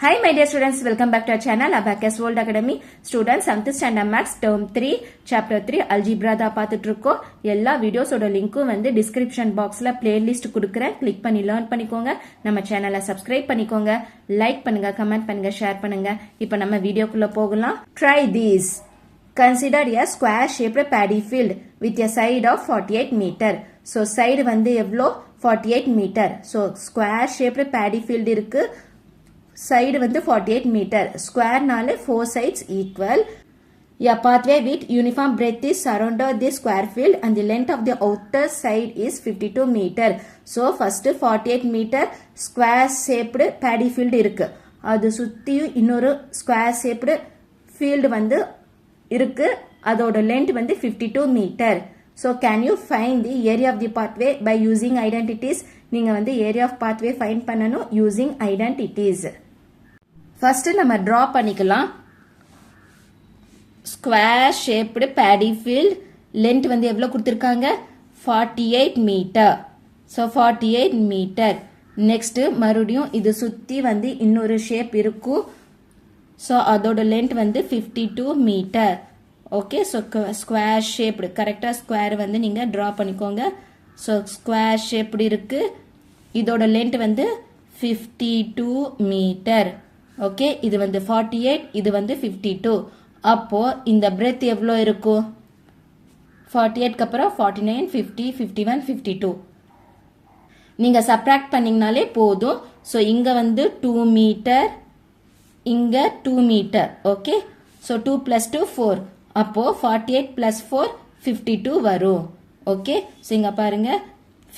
Hi my dear students, welcome back to our channel Abacus World Academy. Students, 7th standard maths term 3 chapter 3 algebra da பார்த்துட்டு இருக்கோம். எல்லா வீடியோஸோட லிங்க்கும் வந்து description பாக்ஸ்ல பிளேலிஸ்ட் கொடுக்கிறேன். கிளிக் பண்ணி லேர்ன் பண்ணிக்கோங்க. நம்ம சேனலை சப்ஸ்கிரைப் பண்ணிக்கோங்க. லைக் பண்ணுங்க, கமெண்ட் பண்ணுங்க, ஷேர் பண்ணுங்க. இப்போ நம்ம வீடியோக்குள்ள போகலாம். Try these. Consider a square shaped paddy field with a side of 48 meter. So side வந்து எவ்வளோ 48 meter. So square shaped paddy field இருக்கு. Side வந்து 48 meter. Square நாலே 4 sides equal. A pathway with uniform breadth is surrounded the square field and the length of the outer side is 52 meter. So first 48 meter square shaped paddy field இருக்கு. அது சுத்தியும் இன்னொரு square shaped field வந்து இருக்கு. அதோட length வந்து 52 meter. So can you find the area of the pathway by using identities? நீங்க வந்து area of pathway find பண்ணனும் using identities. First நம்ம draw பண்ணிக்கலாம். Square shaped paddy field length வந்து எவ்வளவு கொடுத்திருக்காங்க 48 meter. So 48 meter. Next மறுபடியும் இது சுத்தி வந்து இன்னொரு shape இருக்கும். So அதோட length வந்து 52 meter. Okay, so square shaped கரெக்டா square வந்து நீங்க draw பண்ணிக்கோங்க. So square shaped இருக்கு. இதோட length வந்து 52 meter. ஓகே, இது வந்து 48, இது வந்து 52. அப்போ இந்த breadth எவ்வளோ இருக்கும் 48 அப்புறம் 49, 50, 51, 52. நீங்க subtract பண்ணீங்கனாலே போதும். ஸோ இங்க வந்து 2 மீட்டர், இங்க 2 மீட்டர். Okay, so 2 plus 2 4. அப்போ 48 plus 4 52 வரும். ஓகே, ஸோ இங்க பாருங்க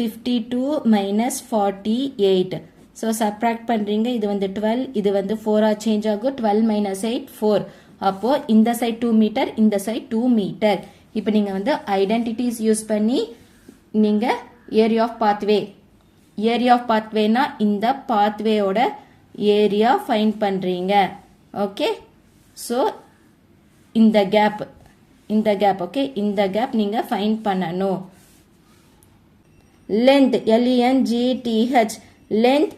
52 minus 48. So subtract பண்றீங்க, இது வந்து 12, இது வந்து 4 சேஞ்ச் ஆகும். 12 minus 8 4. அப்போ இந்த சைட் 2 மீட்டர், இந்த சைட் 2 மீட்டர். இப்போ நீங்க வந்து ஐடென்டிட்டிஸ் யூஸ் பண்ணி நீங்க area of pathway, area of பாத்வேனா இந்த பாத்வேயோட ஏரியா ஃபைண்ட் பண்றீங்க. ஓகே, ஸோ இந்த கேப், ஓகே, இந்த கேப் நீங்க ஃபைண்ட் பண்ணணும். Length LENGTH, length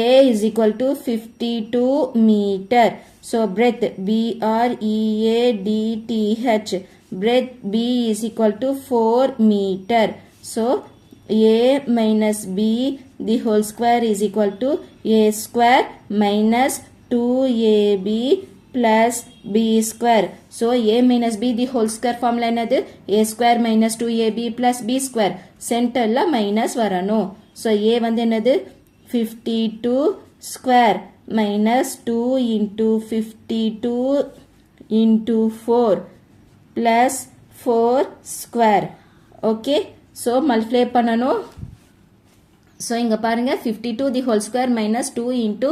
A is equal to 52 meter. So breadth BREADTH, breadth B is equal to 4 meter. So A minus B the whole square is equal to A square minus 2AB plus B square. So A minus B the whole square formula என்னது A square minus 2AB plus B square. சென்டர்ல minus வரணும். So A வந்து என்னது 52 square minus 2 into 52 into 4 plus 4 square. Okay, so multiply பண்ணனும். So இங்க பாருங்க 52 the whole square minus 2 into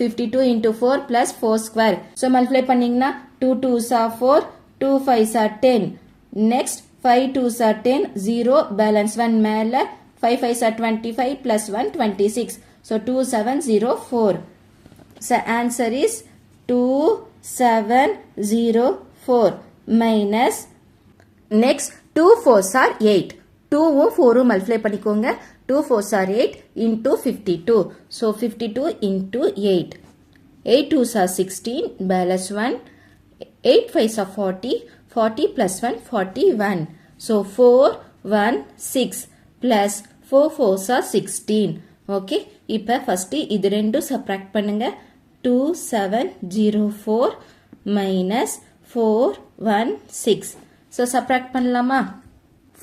52 into 4 plus 4 square. So multiply பண்ணீங்கன்னா 2 2s are 4, 2 5s are 10. Next 5 2s are 10, 0 balance 1 மேல 5 5s are 25 plus 1 26. So 2704. So answer is 2704 minus next 2 4s are 8. 2 4 multiply பண்ணிக்கோங்க. 2 4s are 8 into 52. So 52 into 8. 8 2s are 16 balance 1. 8 5s are 40. 40 plus 1 41. So 4 1 6 plus 4 4s are 16. Okay, இப்போ first இது ரெண்டும் subtract பண்ணுங்க. 2704 minus 416. So subtract பண்ணலாமா?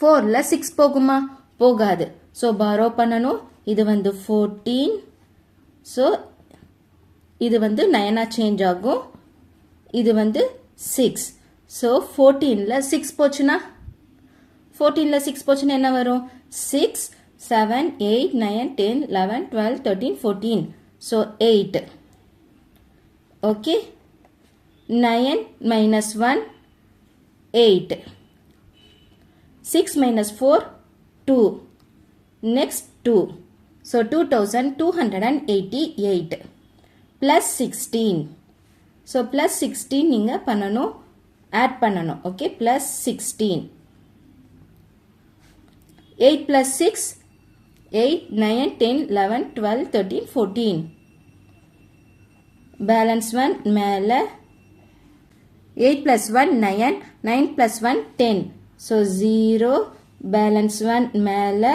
4ல 6 போகுமா? போகாது. So borrow பண்ணணும். இது வந்து 14. ஸோ இது வந்து 9 சேஞ்ச் ஆகும். இது வந்து 6. ஸோ 14ல 6 போச்சுன்னா 14ல 6 போச்சுன்னா என்ன வரும்? 6 7 8 9 10 11 12 13 14. So 8. Okay, 9 minus 1 8. 6 minus 4 2. Next 2. So 2288 plus 16. So plus 16 நீங்க பண்ணணும், add பண்ணணும். Okay, plus 16. 8 plus 6 8 9 10 11 12 13 14. பேலன்ஸ் 1 மேலே 8 plus 1 9, 9 plus 1 10. So 0, balance 1 மேலே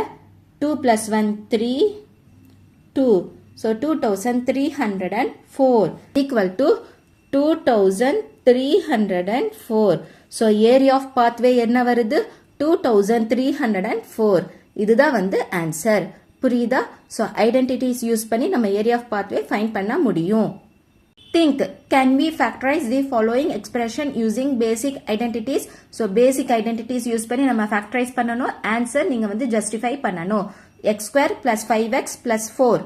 2 plus 1 3, 2. So 2304 equal to 2304. So area of pathway என்ன வருது 2304. இதுதான் வந்து answer. புரியுதா? So identities use பண்ணி நம்ம area of pathway find பண்ண முடியும். Think, can we factorize the following expression using basic identities? So basic identities use பண்ணி நம்ம factorize பண்ணணும். Answer நீங்க வந்து justify பண்ணணும். x square plus 5x plus 4.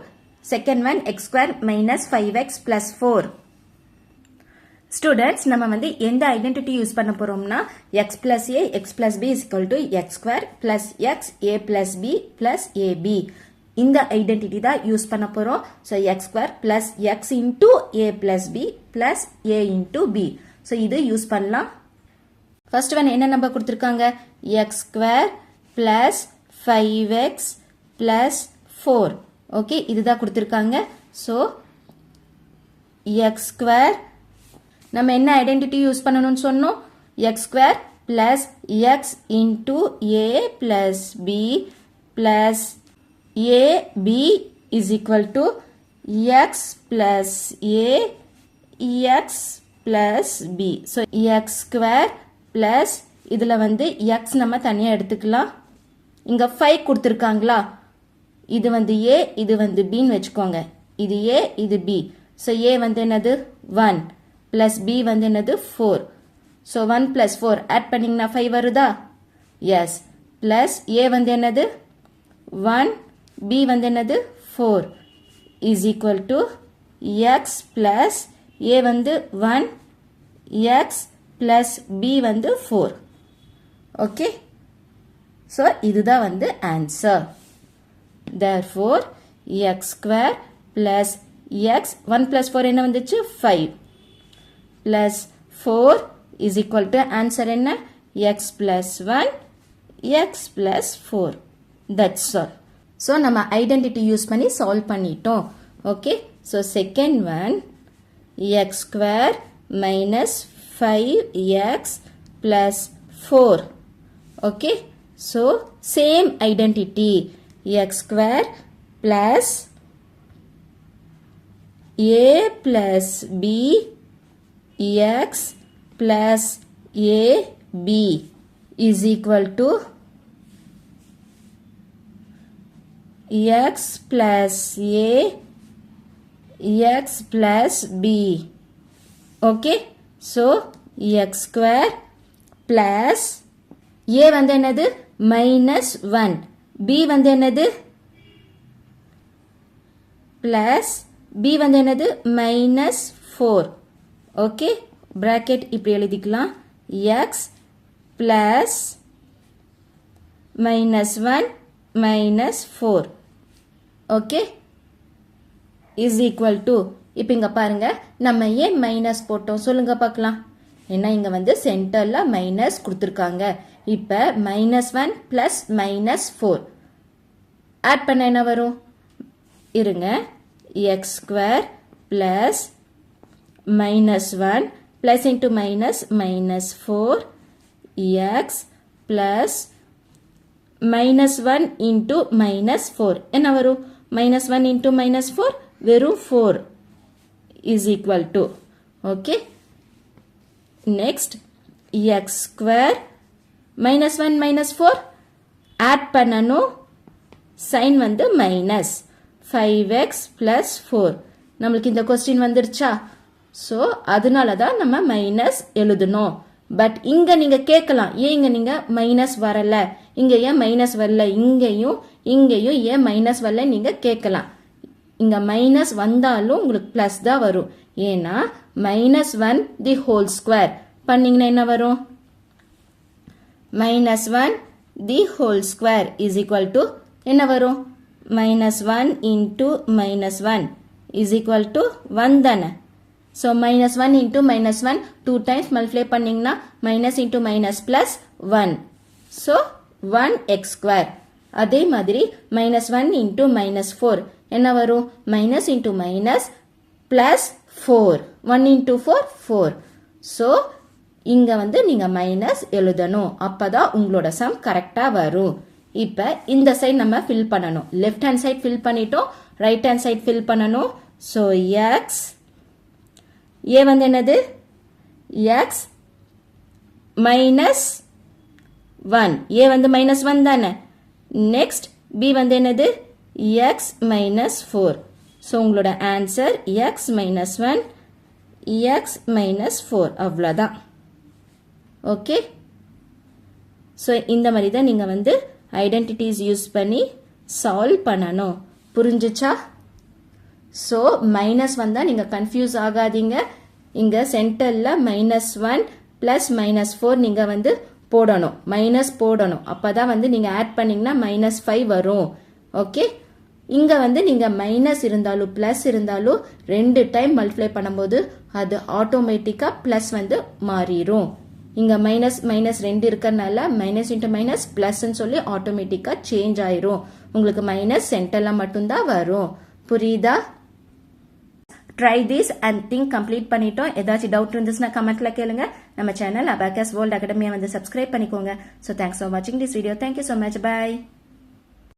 Second one x square minus 5x plus 4. Students, நம்ம வந்து எந்த identity use பண்ண போறோம்னா x plus a, x plus b is equal to x square plus x, a plus b plus ab. இந்த identity தான் use பண்ண போறோம். So x square plus x into a plus b plus a into b. So இது use பண்ணலாம். First one என்ன number கொடுத்துருக்காங்க? X square plus 5x plus 4. Okay, இதுதான் கொடுத்துருக்காங்க. ஸோ எக்ஸ் ஸ்கொயர் நம்ம என்ன ஐடென்டிட்டி யூஸ் பண்ணணும்னு சொன்னோம்? X square plus x into a plus b plus AB is equal to x plus a x plus b. So x square plus இதுல வந்து x நம்ம தனியா எடுத்துக்கலாம். இங்க 5 கொடுத்திருக்காங்களா? இது வந்து a, இது வந்து b ன்னு வெச்சுக்கோங்க. இது a, இது b. So a வந்து என்னது 1 plus b வந்து என்னது 4. So 1 plus 4 add பண்ணீங்கன்னா 5 வருதா? Yes. Plus a வந்து என்னது 1, b வந்து என்னது 4 is equal to x plus a வந்து 1, x plus b வந்து 4. okay, so இதுதான் வந்து answer. therefore x square plus x 1 plus 4 என்ன வந்துச்சு 5 plus 4 is equal to answer என்ன x plus 1, x plus 4. that's all. So நம்ம identity use பண்ணி solve பண்ணிட்டோம். okay, so second one x square minus 5x plus 4. okay, so same identity x square plus a plus b x plus a b is equal to x plus a x plus b. okay, so x square plus a வந்து என்னது minus 1, b வந்து என்னது plus b வந்து என்னது minus 4. okay, bracket இப்படி எழுதிக்கலாம். x plus minus 1 minus 4. okay, is equal to இப்போ இங்க பாருங்க நம்ம ஏன் மைனஸ் போட்டோம் சொல்லுங்க பார்க்கலாம். ஏன்னா இங்க வந்து சென்டர்ல மைனஸ் கொடுத்திருக்காங்க. இப்போ -1 plus -4 ஆட் பண்ண என்ன வரும்? இருங்க, x square plus -1 plus into minus -4 x plus -1 into -4 என்ன வரும்? -1 into -4 வெறும் 4 is equal to. okay, next x square -1 -4 add பண்ணனும். sign வந்து minus 5x plus 4. நம்மளுக்கு இந்த question வந்துருச்சா? so அதனால தான் நம்ம மைனஸ் எழுதணும். பட் இங்க நீங்க கேட்கலாம், ஏன் இங்க நீங்க மைனஸ் வரல, இங்க ஏன் மைனஸ் வரல, இங்கேயும் ஏன் மைனஸ் வரல நீங்க கேட்கலாம். இங்க மைனஸ் வந்தாலும் உங்களுக்கு பிளஸ் தான் வரும். ஏன்னா -1 தி ஹோல் ஸ்கொயர் பண்ணீங்கன்னா என்ன வரும்? -1 the whole square is equal to என்ன வரும்? -1 into -1 is equal to 1 தானே. so -1 into -1 2 times multiply பண்ணீங்கன்னா minus into minus plus 1. so 1x square. அதே மாதிரி -1 into -4 என்ன வரும்? minus into minus plus 4 1 into 4 4 so இங்க வந்து நீங்க மைனஸ் எழுதணும் அப்பதான் உங்களோட சம் கரெக்டா வரும் இப்ப இந்த சைடு நம்ம ஃபில் பண்ணணும் லெஃப்ட் ஹேண்ட் சைடு ஃபில் பண்ணிட்டோம் ரைட் ஹேண்ட் சைடு ஃபில் பண்ணணும் ஸோ எக்ஸ் ஏ வந்து என்னது எக்ஸ் மைனஸ் 1 ஏ வந்து மைனஸ் 1 தானே நெக்ஸ்ட் பி வந்து என்னது எக்ஸ் மைனஸ் 4 ஸோ உங்களோட answer X minus 1 X minus 4 அவ்வளோதான் ஓகே ஸோ இந்த மாதிரி தான் நீங்கள் வந்து ஐடென்டிட்டிஸ் யூஸ் பண்ணி சால்வ் பண்ணணும் புரிஞ்சுச்சா ஸோ மைனஸ் வந்தால் நீங்கள் கன்ஃபியூஸ் ஆகாதீங்க இங்கே சென்டரில் -1 ப்ளஸ் -4 நீங்கள் வந்து போடணும் மைனஸ் போடணும் அப்போ தான் வந்து நீங்கள் ஆட் பண்ணிங்கன்னா -5 வரும் ஓகே இங்கே வந்து நீங்கள் மைனஸ் இருந்தாலும் ப்ளஸ் இருந்தாலும் 2 டைம் மல்டிப்ளை பண்ணும்போது அது ஆட்டோமேட்டிக்காக ப்ளஸ் வந்து மாறிடும் இங்கே மைனஸ் 2 இருக்கிறதுனால மைனஸ் இன்ட்டு மைனஸ் ப்ளஸ்ன்னு சொல்லி ஆட்டோமேட்டிக்காக சேஞ்ச் ஆயிரும் உங்களுக்கு மைனஸ் சென்டரில் மட்டும்தான் வரும் புரியுதா try this and think complete பண்ணிட்டோம் ஏதாச்சும் டவுட் இருந்துச்சுன்னா கமெண்ட்ல கேளுங்க நம்ம சேனல் அபாகஸ் வேர்ல்ட் அகாடமியை வந்து சப்ஸ்கிரைப் பண்ணிக்கோங்க ஸோ தேங்க்ஸ் ஃபார் வாட்சிங் this video thank you so much by